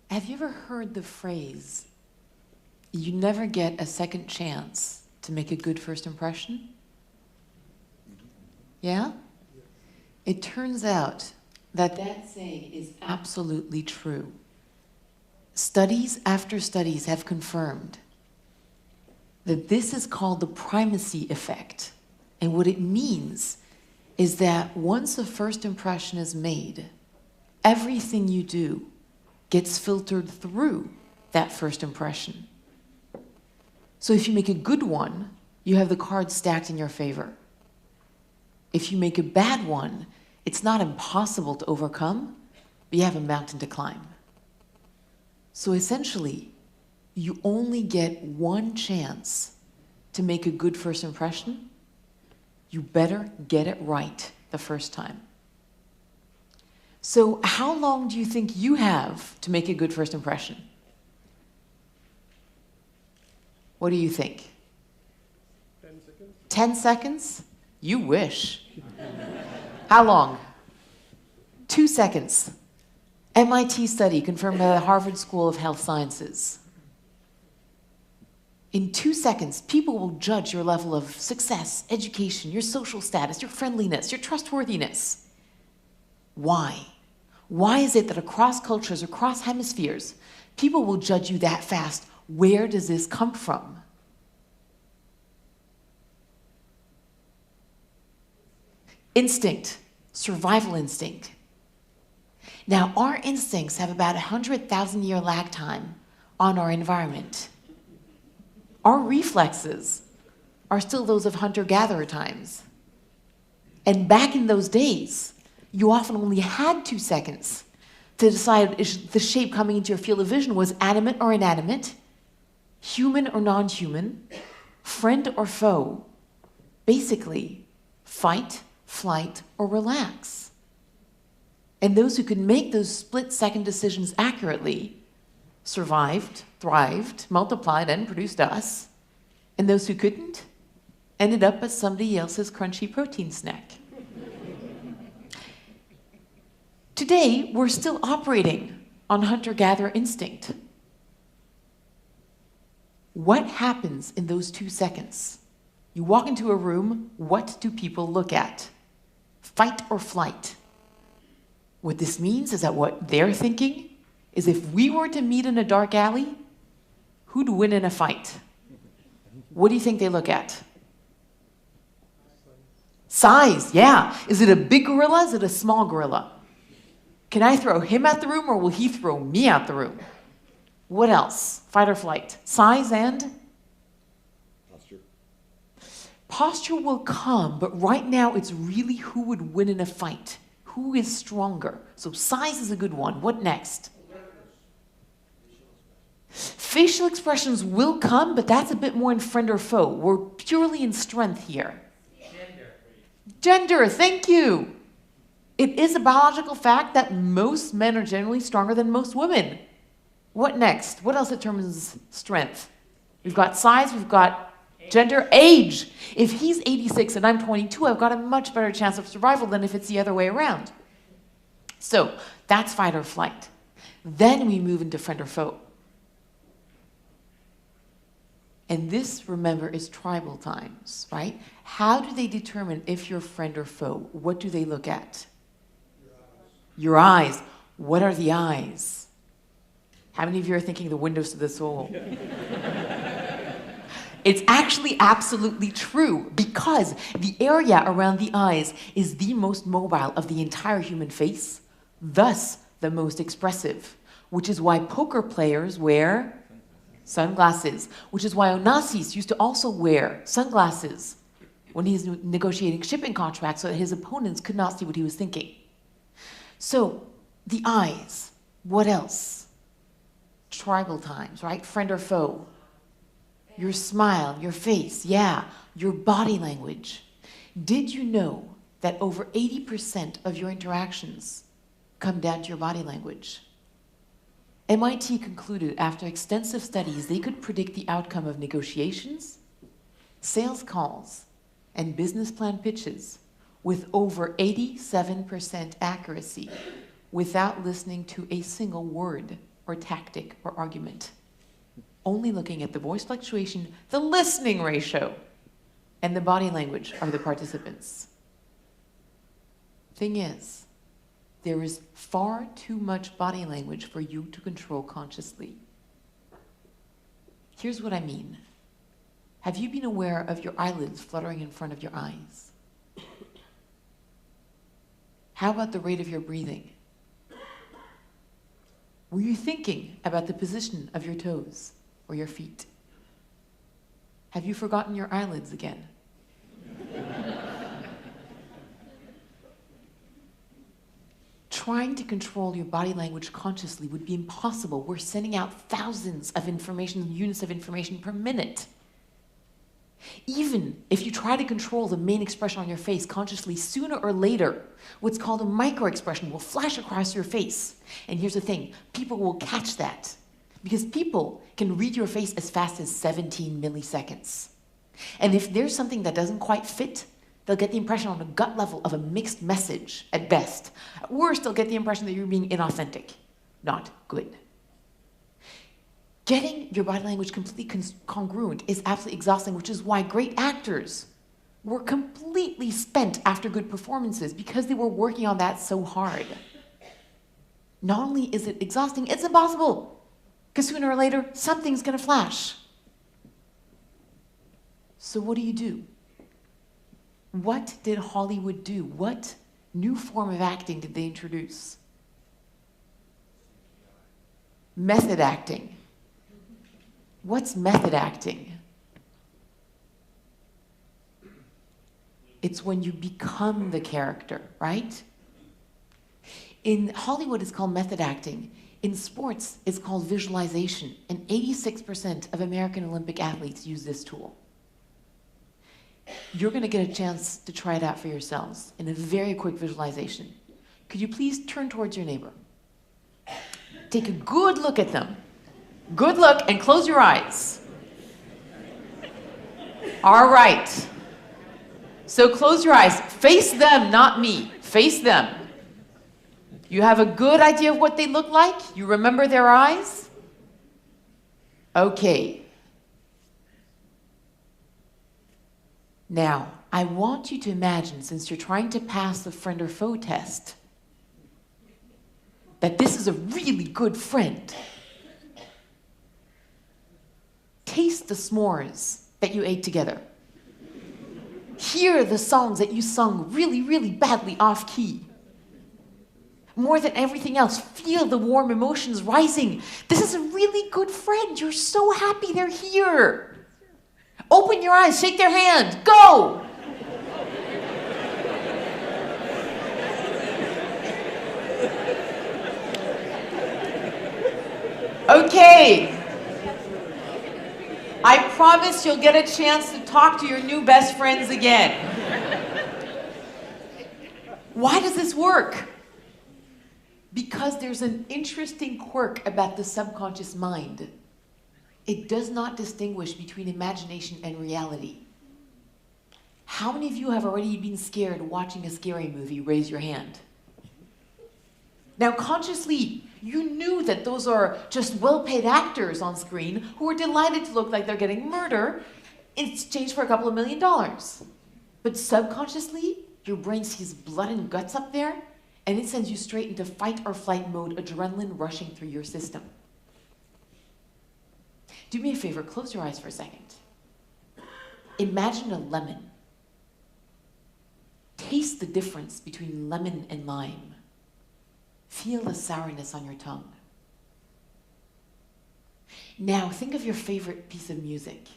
Have you ever heard the phrase, you never get a second chance to make a good first impression? Yeah? It turns out that that saying is absolutely true. Studies after studies have confirmed that this is called the primacy effect. And what it means is that once a first impression is made, everything you do gets filtered through that first impression. So if you make a good one, you have the cards stacked in your favor. If you make a bad one, it's not impossible to overcome, but you have a mountain to climb. So essentially, you only get one chance to make a good first impression. You better get it right the first time. So how long do you think you have to make a good first impression? What do you think? 10 seconds. 10 seconds? You wish. How long? 2 seconds. MIT study confirmed by the Harvard School of Health Sciences. In 2 seconds, people will judge your level of success, education, your social status, your friendliness, your trustworthiness. Why? Why is it that across cultures, across hemispheres, people will judge you that fast? Where does this come from? Instinct, survival instinct. Now, our instincts have about 100,000-year lag time on our environment. Our reflexes are still those of hunter-gatherer times. And back in those days, you often only had 2 seconds to decide if the shape coming into your field of vision was animate or inanimate, human or non-human, friend or foe. Basically, fight, flight, or relax. And those who could make those split-second decisions accurately survived, thrived, multiplied, and produced us. And those who couldn't ended up as somebody else's crunchy protein snack. Today, we're still operating on hunter-gatherer instinct. What happens in those 2 seconds? You walk into a room, what do people look at? Fight or flight. What this means is that what they're thinking is if we were to meet in a dark alley, who'd win in a fight? What do you think they look at? Size, yeah. Is it a big gorilla? Is it a small gorilla? Can I throw him out the room or will he throw me out the room? What else? Fight or flight. Size and? Posture. Posture will come, but right now it's really who would win in a fight. Who is stronger? So size is a good one. What next? Facial expressions will come, but that's a bit more in friend or foe. We're purely in strength here. Gender, thank you. It is a biological fact that most men are generally stronger than most women. What next? What else determines strength? We've got size, we've got gender, age. If he's 86 and I'm 22, I've got a much better chance of survival than if it's the other way around. So that's fight or flight. Then we move into friend or foe. And this, remember, is tribal times, right? How do they determine if you're friend or foe? What do they look at? Your eyes. What are the eyes? How many of you are thinking the windows to the soul? It's actually absolutely true because the area around the eyes is the most mobile of the entire human face, thus the most expressive, which is why poker players wear sunglasses, which is why Onassis used to also wear sunglasses when he's negotiating shipping contracts so that his opponents could not see what he was thinking. So the eyes, what else? Tribal times, right? Friend or foe. Your smile, your face, yeah, your body language. Did you know that over 80% of your interactions come down to your body language? MIT concluded after extensive studies they could predict the outcome of negotiations, sales calls, and business plan pitches with over 87% accuracy without listening to a single word or tactic or argument. Only looking at the voice fluctuation, the listening ratio, and the body language are the participants. Thing is, there is far too much body language for you to control consciously. Here's what I mean. Have you been aware of your eyelids fluttering in front of your eyes? How about the rate of your breathing? Were you thinking about the position of your toes or your feet? Have you forgotten your eyelids again? Trying to control your body language consciously would be impossible. We're sending out thousands of units of information per minute. Even if you try to control the main expression on your face consciously, sooner or later, what's called a micro-expression will flash across your face. And here's the thing, people will catch that. Because people can read your face as fast as 17 milliseconds. And if there's something that doesn't quite fit, they'll get the impression on a gut level of a mixed message at best. At worst, they'll get the impression that you're being inauthentic. Not good. Getting your body language completely congruent is absolutely exhausting, which is why great actors were completely spent after good performances because they were working on that so hard. Not only is it exhausting, it's impossible. Because sooner or later, something's going to flash. So what do? What did Hollywood do? What new form of acting did they introduce? Method acting. What's method acting? It's when you become the character, right? In Hollywood, it's called method acting. In sports, it's called visualization. And 86% of American Olympic athletes use this tool. You're going to get a chance to try it out for yourselves in a very quick visualization. Could you please turn towards your neighbor? Take a good look at them. Good look and close your eyes. All right. So close your eyes. Face them, not me. Face them. You have a good idea of what they look like? You remember their eyes? Okay. Now, I want you to imagine, since you're trying to pass the friend or foe test, that this is a really good friend. Taste the s'mores that you ate together. Hear the songs that you sung really, really badly off key. More than everything else, feel the warm emotions rising. This is a really good friend. You're so happy they're here. Open your eyes, shake their hand, go! Okay. I promise you'll get a chance to talk to your new best friends again. Why does this work? Because there's an interesting quirk about the subconscious mind. It does not distinguish between imagination and reality. How many of you have already been scared watching a scary movie? Raise your hand. Now, consciously, you knew that those are just well-paid actors on screen who are delighted to look like they're getting murder in exchange for a couple of $1 million. But subconsciously, your brain sees blood and guts up there, and it sends you straight into fight or flight mode, adrenaline rushing through your system. Do me a favor, close your eyes for a second. Imagine a lemon. Taste the difference between lemon and lime. Feel the sourness on your tongue. Now, think of your favorite piece of music.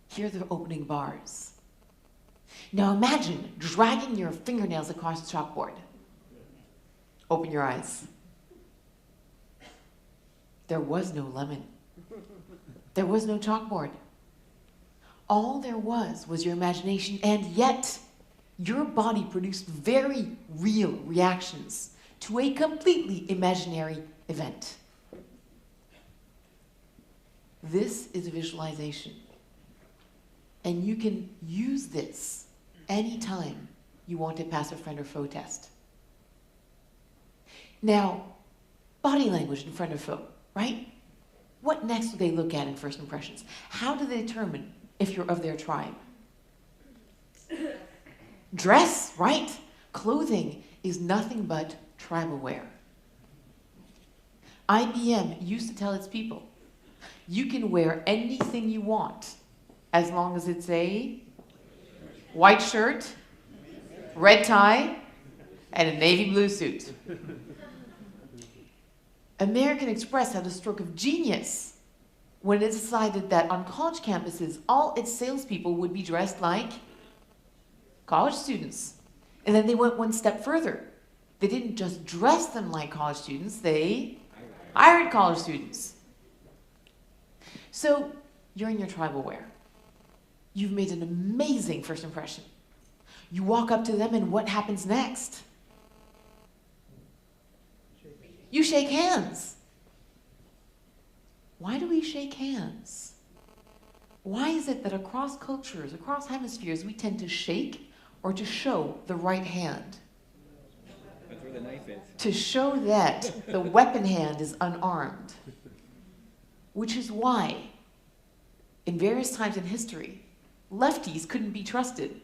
Hear the opening bars. Now imagine dragging your fingernails across the chalkboard. Open your eyes. There was no lemon. There was no chalkboard. All there was your imagination, and yet your body produced very real reactions to a completely imaginary event. This is a visualization. And you can use this anytime you want to pass a friend or foe test. Now, Body language in front of folk, right? What next do they look at in first impressions? How do they determine if you're of their tribe? Dress, right? Clothing is nothing but tribal wear. IBM used to tell its people, you can wear anything you want as long as it's a white shirt, red tie, and a navy blue suit. American Express had a stroke of genius when it decided that on college campuses, all its salespeople would be dressed like college students. And then they went one step further. They didn't just dress them like college students, they hired college students. So you're in your tribal wear. You've made an amazing first impression. You walk up to them and what happens next? You shake hands. Why do we shake hands? Why is it that across cultures, across hemispheres, we tend to shake or to show the right hand? That's where the knife is. To show that the weapon hand is unarmed. Which is why, in various times in history, lefties couldn't be trusted.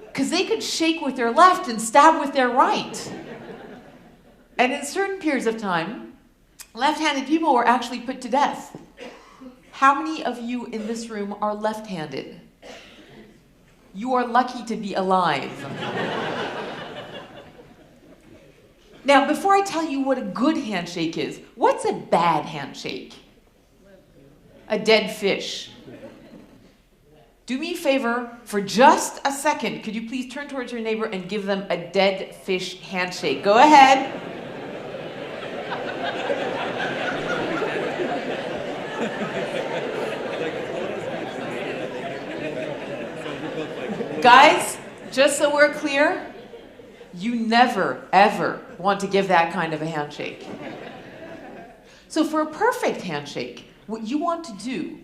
Because they could shake with their left and stab with their right. And in certain periods of time, left-handed people were actually put to death. How many of you in this room are left-handed? You are lucky to be alive. Now, before I tell you what a good handshake is, what's a bad handshake? A dead fish. Do me a favor, for just a second, could you please turn towards your neighbor and give them a dead fish handshake? Go ahead. Guys, just so we're clear, you never, ever want to give that kind of a handshake. So for a perfect handshake, what you want to do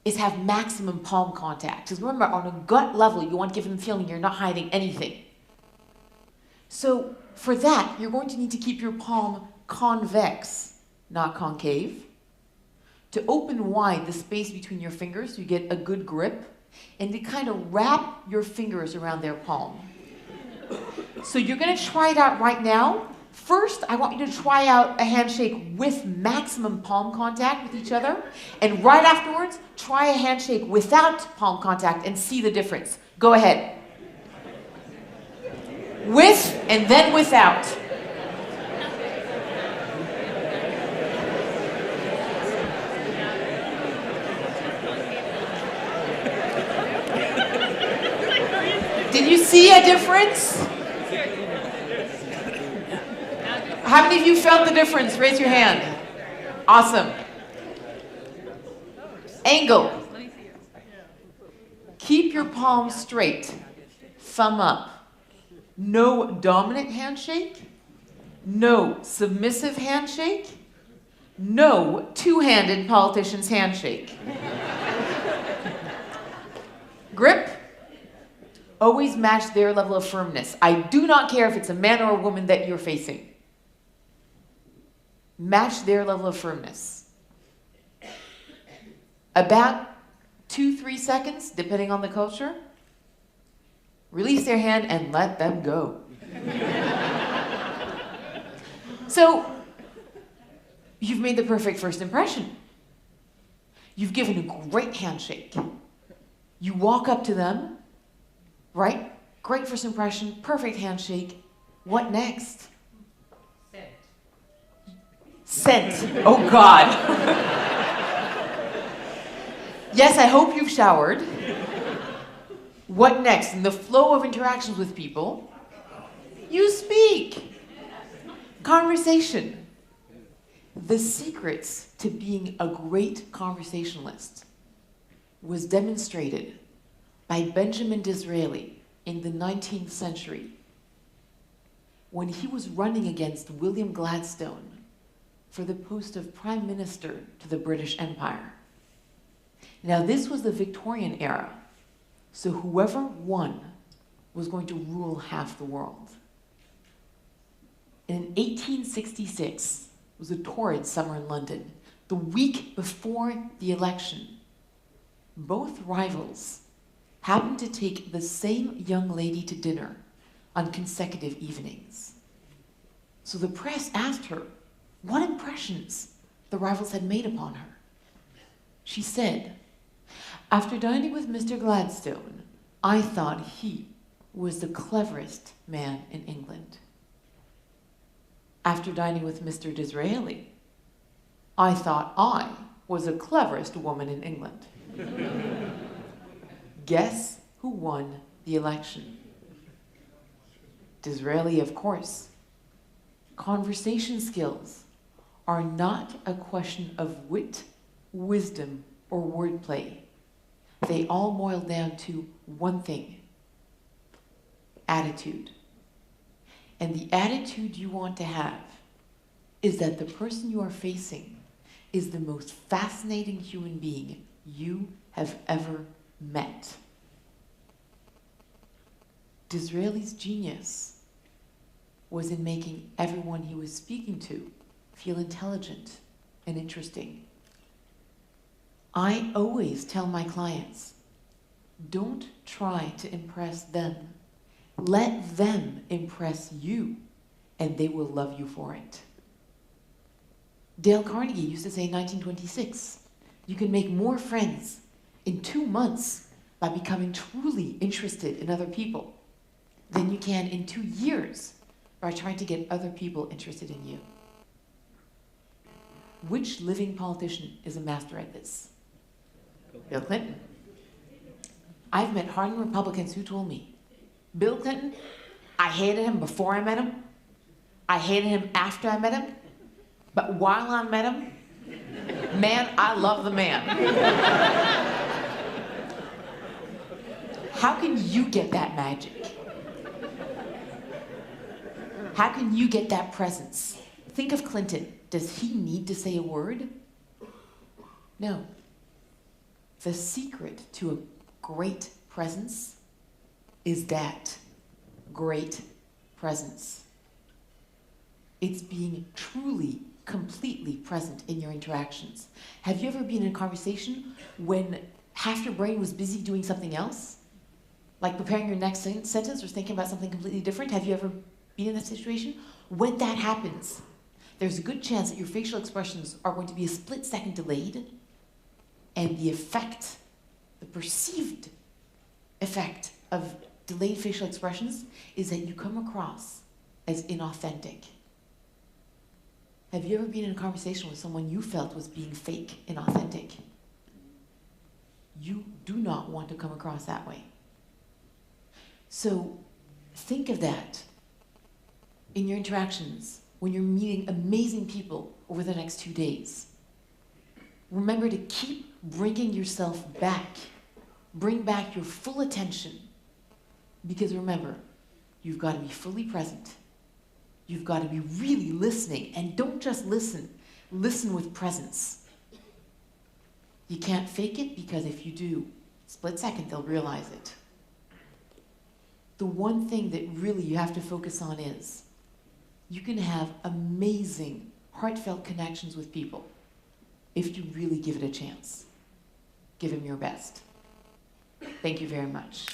is have maximum palm contact. Because remember, on a gut level, you want to give them a feeling you're not hiding anything. So for that, you're going to need to keep your palm convex, not concave. To open wide the space between your fingers so you get a good grip, and to kind of wrap your fingers around their palm. So you're going to try it out right now. First, I want you to try out a handshake with maximum palm contact with each other. And right afterwards, try a handshake without palm contact and see the difference. Go ahead. With and then without. Did you see a difference? How many of you felt the difference? Raise your hand. Awesome. Angle. Keep your palms straight. Thumb up. No dominant handshake. No submissive handshake. No two-handed politician's handshake. Grip. Always match their level of firmness. I do not care if it's a man or a woman that you're facing. Match their level of firmness. About 2-3 seconds, depending on the culture. Release their hand and let them go. So, you've made the perfect first impression. You've given a great handshake. You walk up to them, right? Great first impression, perfect handshake. What next? Scent. Oh, God. Yes, I hope you've showered. What next? In the flow of interactions with people, you speak. Conversation. The secrets to being a great conversationalist was demonstrated by Benjamin Disraeli in the 19th century when he was running against William Gladstone for the post of Prime Minister to the British Empire. Now, this was the Victorian era, so whoever won was going to rule half the world. And in 1866, it was a torrid summer in London, the week before the election, both rivals happened to take the same young lady to dinner on consecutive evenings. So the press asked her what impressions the rivals had made upon her. She said, "After dining with Mr. Gladstone, I thought he was the cleverest man in England. After dining with Mr. Disraeli, I thought I was the cleverest woman in England." Guess who won the election? Disraeli, of course. Conversation skills are not a question of wit, wisdom, or wordplay. They all boil down to one thing: attitude. And the attitude you want to have is that the person you are facing is the most fascinating human being you have ever met. Disraeli's genius was in making everyone he was speaking to feel intelligent and interesting. I always tell my clients, don't try to impress them. Let them impress you, and they will love you for it. Dale Carnegie used to say in 1926, you can make more friends in 2 months by becoming truly interested in other people than you can in 2 years by trying to get other people interested in you. Which living politician is a master at this? Bill Clinton. I've met hardened Republicans who told me, Bill Clinton, I hated him before I met him, I hated him after I met him, but while I met him, man, I love the man. How can you get that magic? How can you get that presence? Think of Clinton. Does he need to say a word? No. The secret to a great presence is that great presence. It's being truly, completely present in your interactions. Have you ever been in a conversation when half your brain was busy doing something else? Like preparing your next sentence or thinking about something completely different? Have you ever been in that situation? When that happens, there's a good chance that your facial expressions are going to be a split second delayed, and the effect, the perceived effect of delayed facial expressions is that you come across as inauthentic. Have you ever been in a conversation with someone you felt was being fake, inauthentic? You do not want to come across that way. So think of that in your interactions when you're meeting amazing people over the next 2 days. Remember to keep bringing yourself back. Bring back your full attention. Because remember, you've got to be fully present. You've got to be really listening. And don't just listen. Listen with presence. You can't fake it, because if you do, split second, they'll realize it. The one thing that really you have to focus on is you can have amazing, heartfelt connections with people if you really give it a chance. Give them your best. Thank you very much.